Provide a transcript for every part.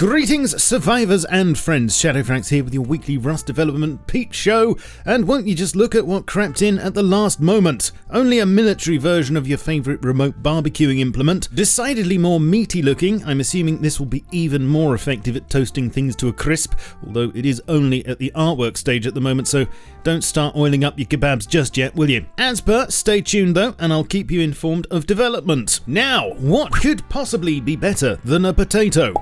Greetings, survivors and friends. SHADOWFRAX here with your weekly Rust Development Peach Show. And won't you just look at what crept in at the last moment? Only a military version of your favourite remote barbecuing implement. Decidedly more meaty looking. I'm assuming this will be even more effective at toasting things to a crisp, although it is only at the artwork stage at the moment, so don't start oiling up your kebabs just yet, will you? As per, stay tuned though, and I'll keep you informed of development. Now, what could possibly be better than a potato?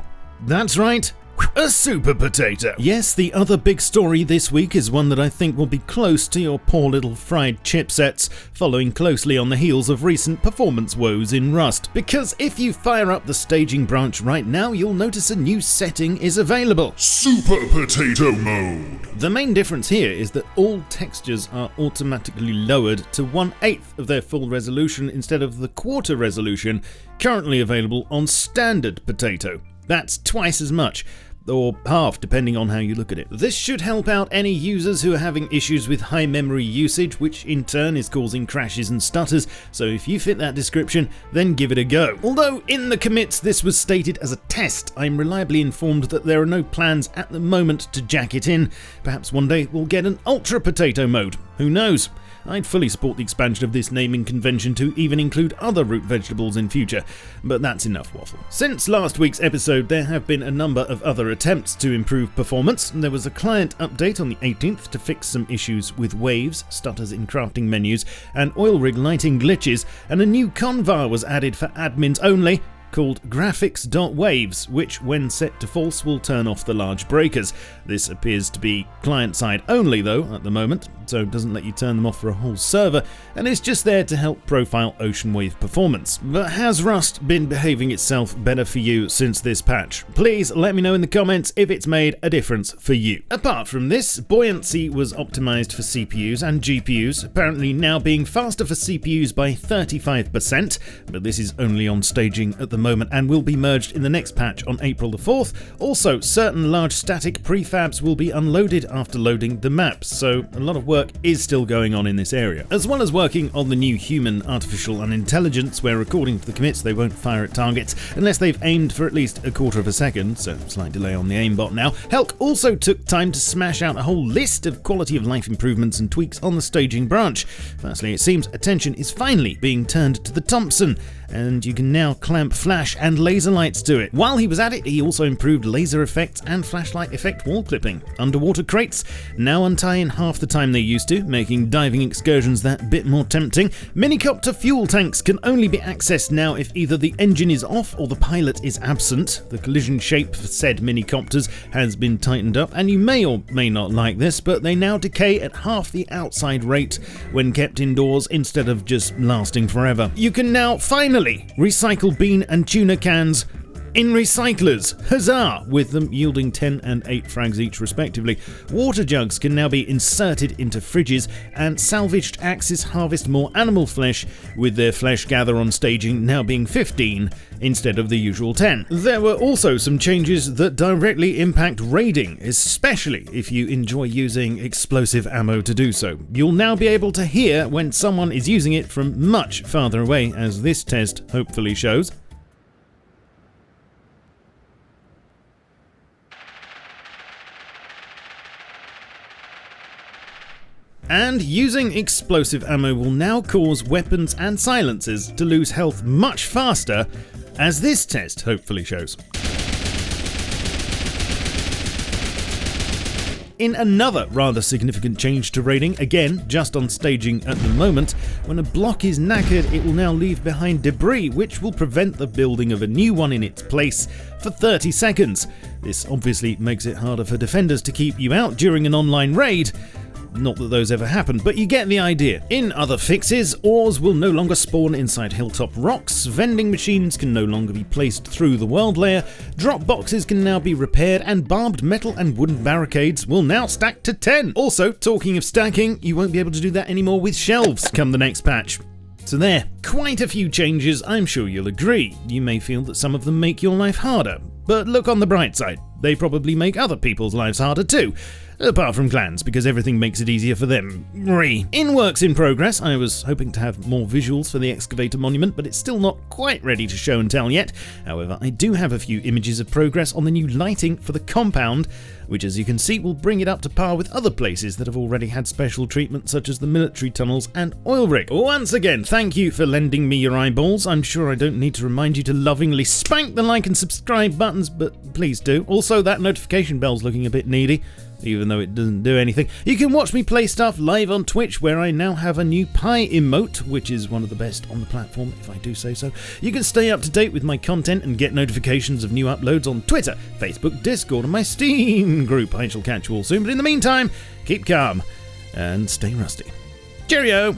That's right, a super potato. Yes, the other big story this week is one that I think will be close to your poor little fried chipsets, following closely on the heels of recent performance woes in Rust. Because if you fire up the staging branch right now, you'll notice a new setting is available. Super Potato Mode. The main difference here is that all textures are automatically lowered to 1/8 of their full resolution instead of the quarter resolution currently available on standard potato. That's twice as much, or half depending on how you look at it. This should help out any users who are having issues with high memory usage, which in turn is causing crashes and stutters, so if you fit that description, then give it a go. Although in the commits this was stated as a test, I'm reliably informed that there are no plans at the moment to jack it in. Perhaps one day we'll get an ultra potato mode, who knows? I'd fully support the expansion of this naming convention to even include other root vegetables in future, but that's enough waffle. Since last week's episode, there have been a number of other attempts to improve performance. There was a client update on the 18th to fix some issues with waves, stutters in crafting menus, and oil rig lighting glitches, and a new convar was added for admins only, called graphics.waves, which when set to false will turn off the large breakers. This appears to be client-side only though at the moment, so it doesn't let you turn them off for a whole server, and is just there to help profile ocean wave performance. But has Rust been behaving itself better for you since this patch? Please let me know in the comments if it's made a difference for you. Apart from this, buoyancy was optimized for CPUs and GPUs, apparently now being faster for CPUs by 35%, but this is only on staging at the moment and will be merged in the next patch on April the 4th. Also, certain large static prefabs will be unloaded after loading the maps, so a lot of work is still going on in this area. As well as working on the new human artificial unintelligence, where according to the commits they won't fire at targets unless they've aimed for at least a quarter of a second, so slight delay on the aimbot now. Helk also took time to smash out a whole list of quality of life improvements and tweaks on the staging branch. Firstly, it seems attention is finally being turned to the Thompson, and you can now clamp flash and laser lights to it. While he was at it, he also improved laser effects and flashlight effect wall clipping. Underwater crates now untie in half the time they used to, making diving excursions that bit more tempting. Minicopter fuel tanks can only be accessed now if either the engine is off or the pilot is absent. The collision shape for said minicopters has been tightened up, and you may or may not like this, but they now decay at half the outside rate when kept indoors instead of just lasting forever. You can now finally recycle bean and tuna cans in recyclers. Huzzah! With them yielding 10 and 8 frags each respectively. Water jugs can now be inserted into fridges, and salvaged axes harvest more animal flesh, with their flesh gather on staging now being 15 instead of the usual 10. There were also some changes that directly impact raiding, especially if you enjoy using explosive ammo to do so. You'll now be able to hear when someone is using it from much farther away, as this test hopefully shows. And using explosive ammo will now cause weapons and silencers to lose health much faster, as this test hopefully shows. In another rather significant change to raiding, again just on staging at the moment, when a block is knackered it will now leave behind debris, which will prevent the building of a new one in its place for 30 seconds. This obviously makes it harder for defenders to keep you out during an online raid. Not that those ever happened, but you get the idea. In other fixes, ores will no longer spawn inside hilltop rocks, vending machines can no longer be placed through the world layer, drop boxes can now be repaired, and barbed metal and wooden barricades will now stack to 10. Also, talking of stacking, you won't be able to do that anymore with shelves come the next patch. So there, quite a few changes, I'm sure you'll agree. You may feel that some of them make your life harder, but look on the bright side. They probably make other people's lives harder too. Apart from clans, because everything makes it easier for them. In works in progress, I was hoping to have more visuals for the excavator monument, but it's still not quite ready to show and tell yet. However, I do have a few images of progress on the new lighting for the compound, which as you can see will bring it up to par with other places that have already had special treatment, such as the military tunnels and oil rig. Once again, thank you for lending me your eyeballs. I'm sure I don't need to remind you to lovingly spank the like and subscribe buttons, but please do. Also, that notification bell's looking a bit needy, even though it doesn't do anything. You can watch me play stuff live on Twitch, where I now have a new pie emote, which is one of the best on the platform, if I do say so. You can stay up to date with my content and get notifications of new uploads on Twitter, Facebook, Discord, and my Steam group. I shall catch you all soon, but in the meantime, keep calm and stay rusty. Cheerio!